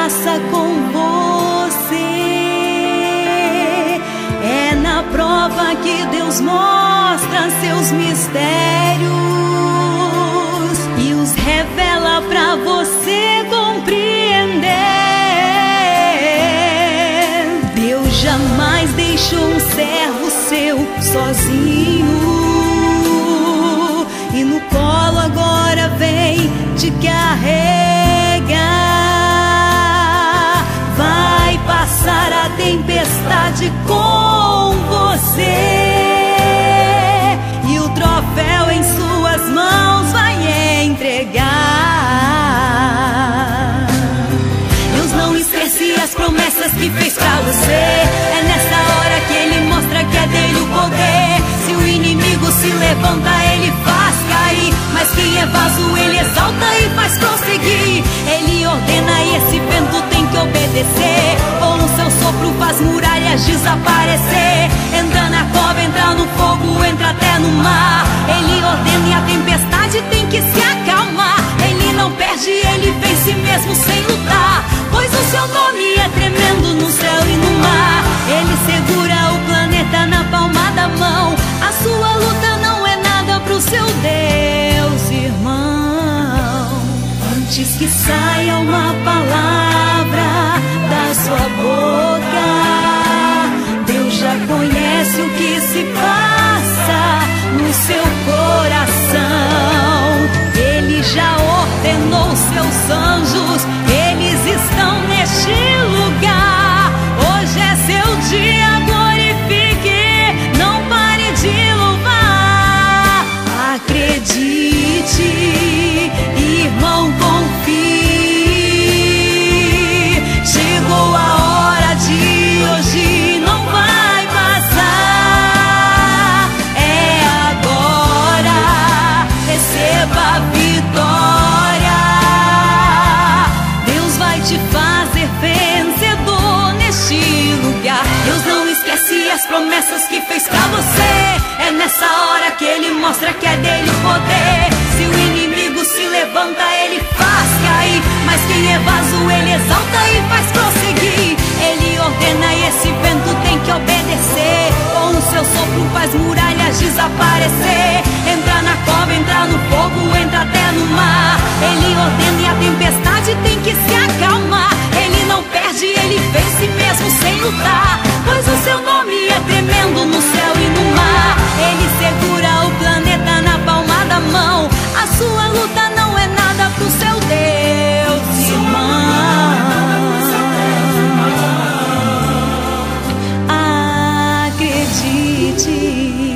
graça com você. É na prova que Deus mostra seus mistérios e os revela pra você compreender. Deus jamais deixou um servo seu sozinho, e no colo agora vem te carregar. Vai passar a tempestade com você, e o troféu em suas mãos vai entregar. Deus não esquece as promessas que fez pra você. É nessa hora que Ele mostra que é dele o poder. Se o inimigo se levanta, Ele faz cair, mas quem é vaso Ele exalta e faz prosseguir. Ele ordena e esse vento tem que obedecer. Com o seu sopro faz muralhas desaparecer. Entra na cova, entra no fogo, entra até no mar. Ele ordena e a tempestade tem que se acalmar. Ele não perde, Ele vence mesmo sem lutar, pois o seu nome é tremendo no céu e no mar. Ele segura o planeta na palma da mão. A sua luta não é nada pro seu Deus, irmão. Antes que saia uma palavra da sua boca, Deus já conhece o que se passa no seu coração. Ele já ordenou seus anjos, eles estão neste lugar. Hoje é seu dia, glorifique, não pare de louvar. Acredite, irmão, confie. Chegou a hora de hoje, não vai passar. É agora, receba a vitória. Deus vai te fazer vencedor neste lugar. Deus não esquece as promessas que fez pra você. É nessa hora que Ele mostra que é dele o poder. Se o inimigo se levanta, Ele faz cair, mas quem é vaso Ele exalta e faz prosseguir. Ele ordena e esse vento tem que obedecer. Com o seu sopro faz muralhas desaparecer. Entra na cova, entra no fogo, entra até no mar. Ele ordena e a tempestade tem que se acalmar. Ele não perde, Ele vence mesmo sem lutar, pois o seu nome é tremendo no céu e no mar. Ele segura o planeta na palma da mão. A sua luta não é nada pro seu Deus, irmão. Acredite.